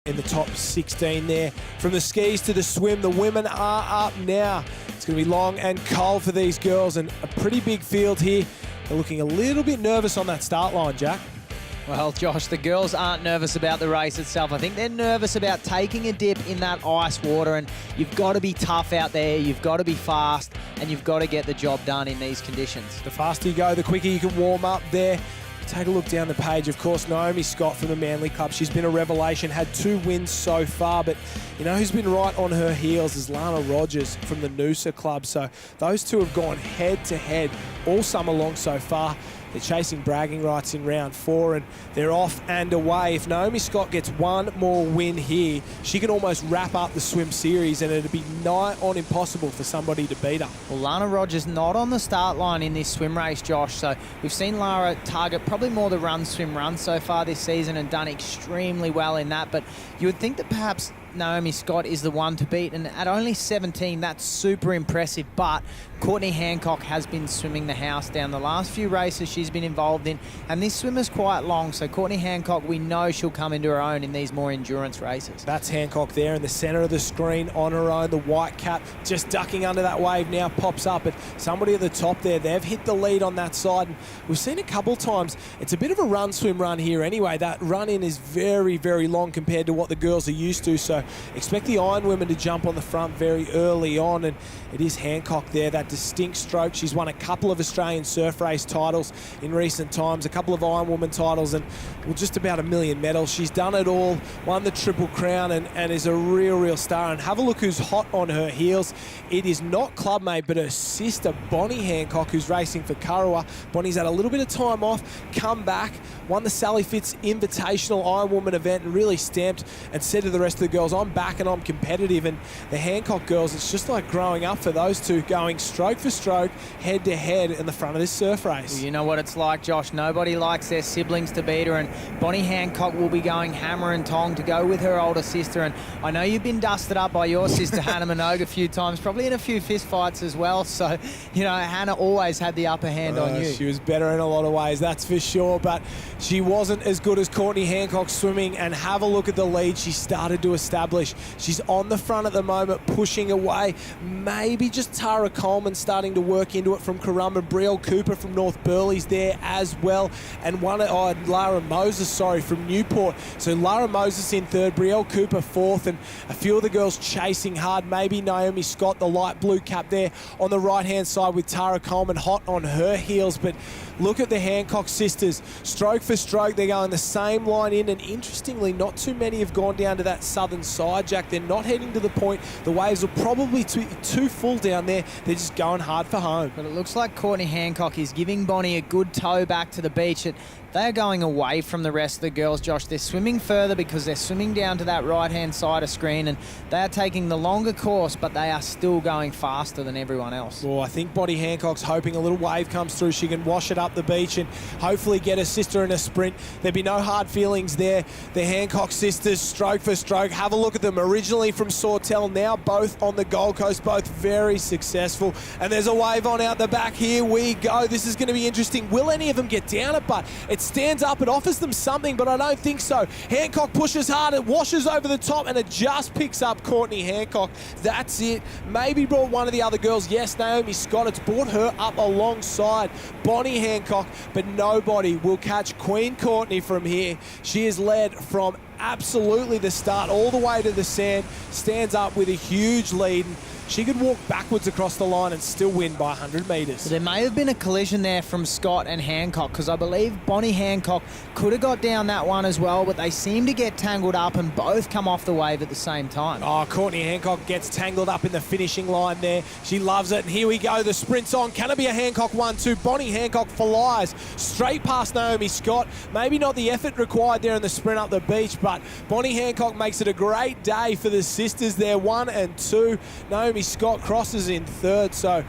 in the top 16 there. From the skis to the swim, the women are up now. It's going to be long and cold for these girls, and a pretty big field here. They're looking a little bit nervous on that start line, Jack. Well, Josh, the girls aren't nervous about the race itself. I think they're nervous about taking a dip in that ice water, and you've got to be tough out there, you've got to be fast, and you've got to get the job done in these conditions. The faster you go, the quicker you can warm up there. Take a look down the page. Of course, Naomi Scott from the Manly Club. She's been a revelation, had 2 wins so far, but you know who's been right on her heels is Lana Rogers from the Noosa Club. So those two have gone head-to-head all summer long so far. They're chasing bragging rights in round 4, and they're off and away. If Naomi Scott gets one more win here, she can almost wrap up the swim series, and it'd be nigh on impossible for somebody to beat her. Well, Lana Rogers not on the start line in this swim race, Josh. So we've seen Lara target probably more the run, swim, run so far this season and done extremely well in that. But you would think that perhaps Naomi Scott is the one to beat, and at only 17, that's super impressive. But Courtney Hancock has been swimming the house down the last few races she's been involved in, and this swim is quite long, so Courtney Hancock, we know she'll come into her own in these more endurance races. That's Hancock there in the centre of the screen on her own. The white cap just ducking under that wave now pops up, but somebody at the top there, they've hit the lead on that side, and we've seen a couple times, it's a bit of a run, swim, run here anyway. That run in is very, very long compared to what the girls are used to, so expect the Iron Women to jump on the front very early on, and it is Hancock there, that distinct stroke. She's won a couple of Australian surf race titles in recent times, a couple of Iron Woman titles, and well, just about 1 million medals. She's done it all, won the Triple Crown, and is a real star. And have a look who's hot on her heels. It is not clubmate, but her sister, Bonnie Hancock, who's racing for Kurrawa. Bonnie's had a little bit of time off, come back, won the Sally Fitz Invitational Iron Woman event, and really stamped and said to the rest of the girls, I'm back and I'm competitive. And the Hancock girls, it's just like growing up for those two, going stroke for stroke, head to head in the front of this surf race. Well, you know what it's like, Josh. Nobody likes their siblings to beat her, and Bonnie Hancock will be going hammer and tong to go with her older sister. And I know you've been dusted up by your sister Hannah Minogue a few times, probably in a few fist fights as well. So, you know, Hannah always had the upper hand on you. She was better in a lot of ways, that's for sure, but she wasn't as good as Courtney Hancock swimming. And have a look at the lead she started to establish. She's on the front at the moment, pushing away. Maybe just Tara Coleman starting to work into it from Currumbin. Brielle Cooper from North Burley's there as well. And Lara Moses, from Newport. So Lara Moses in 3rd, Brielle Cooper 4th, and a few of the girls chasing hard. Maybe Naomi Scott, the light blue cap there on the right-hand side with Tara Coleman hot on her heels. But look at the Hancock sisters. Stroke for stroke, they're going the same line in, and interestingly, not too many have gone down to that southern side, Jack. They're not heading to the point. The waves are probably too full down there. They're just going hard for home. But it looks like Courtney Hancock is giving Bonnie a good tow back to the beach. They're going away from the rest of the girls, Josh. They're swimming further because they're swimming down to that right-hand side of screen, and they are taking the longer course, but they are still going faster than everyone else. Well, I think Bonnie Hancock's hoping a little wave comes through. She can wash it up the beach and hopefully get her sister in a sprint. There'd be no hard feelings there. The Hancock sisters, stroke for stroke. Have a look at them. Originally from Sawtell, now both on the Gold Coast, both very successful. And there's a wave on out the back. Here we go. This is going to be interesting. Will any of them get down it? But it stands up, it offers them something, but I don't think so. Hancock pushes hard, it washes over the top, and it just picks up Courtney Hancock. That's it. Maybe brought one of the other girls. Yes, Naomi Scott. It's brought her up alongside Bonnie Hancock, but nobody will catch Queen Courtney from here. She is led from absolutely the start all the way to the sand, stands up with a huge lead. She could walk backwards across the line and still win by 100 metres. There may have been a collision there from Scott and Hancock, because I believe Bonnie Hancock could have got down that one as well, but they seem to get tangled up and both come off the wave at the same time. Oh, Courtney Hancock gets tangled up in the finishing line there. She loves it, and here we go. The sprint's on. Can it be a Hancock 1-2? Bonnie Hancock flies straight past Naomi Scott. Maybe not the effort required there in the sprint up the beach, but Bonnie Hancock makes it a great day for the sisters there, 1 and 2. Naomi Scott crosses in 3rd, so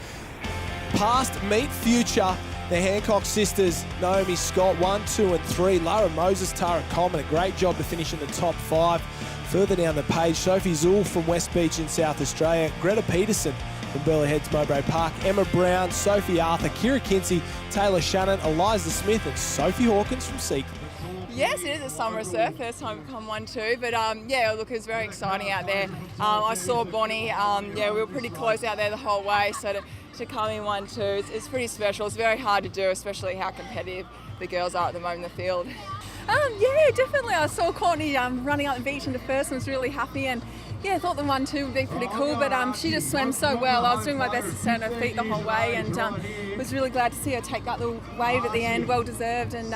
past meet future. The Hancock sisters, Naomi Scott, 1, 2 and 3. Lara Moses, Tara Coleman, a great job to finish in the top 5. Further down the page, Sophie Zool from West Beach in South Australia, Greta Peterson from Burleigh Heads, Mowbray Park, Emma Brown, Sophie Arthur, Kira Kinsey, Taylor Shannon, Eliza Smith, and Sophie Hawkins from Seacliff. Yes, it is a summer surf. First time we've come 1-2, but yeah, look, it was very exciting out there. I saw Bonnie. Yeah, we were pretty close out there the whole way, so to come in 1-2, it's pretty special. It's very hard to do, especially how competitive the girls are at the moment in the field. Yeah, definitely. I saw Courtney running up the beach into first and was really happy, and yeah, I thought the 1-2 would be pretty cool, but she just swam so well. I was doing my best to stay on her feet the whole way, and was really glad to see her take that little wave at the end, well deserved, and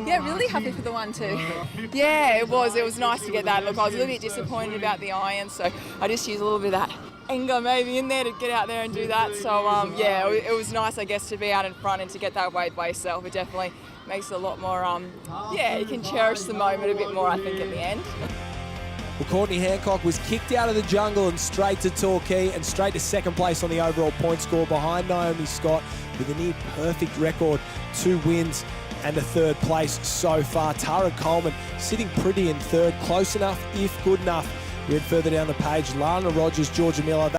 yeah, really happy for the 1-2. Yeah, it was nice to get that. Look, I was a little bit disappointed about the iron, so I just used a little bit of that anger maybe in there to get out there and do that. So yeah, it was nice, I guess, to be out in front and to get that wave by yourself. It definitely makes it a lot more, yeah, you can cherish the moment a bit more, I think, at the end. Well, Courtney Hancock was kicked out of the jungle and straight to Torquay and straight to second place on the overall point score behind Naomi Scott with a near perfect record, 2 wins and a third place so far. Tara Coleman sitting pretty in third, close enough if good enough. We head further down the page, Lana Rogers, Georgia Miller.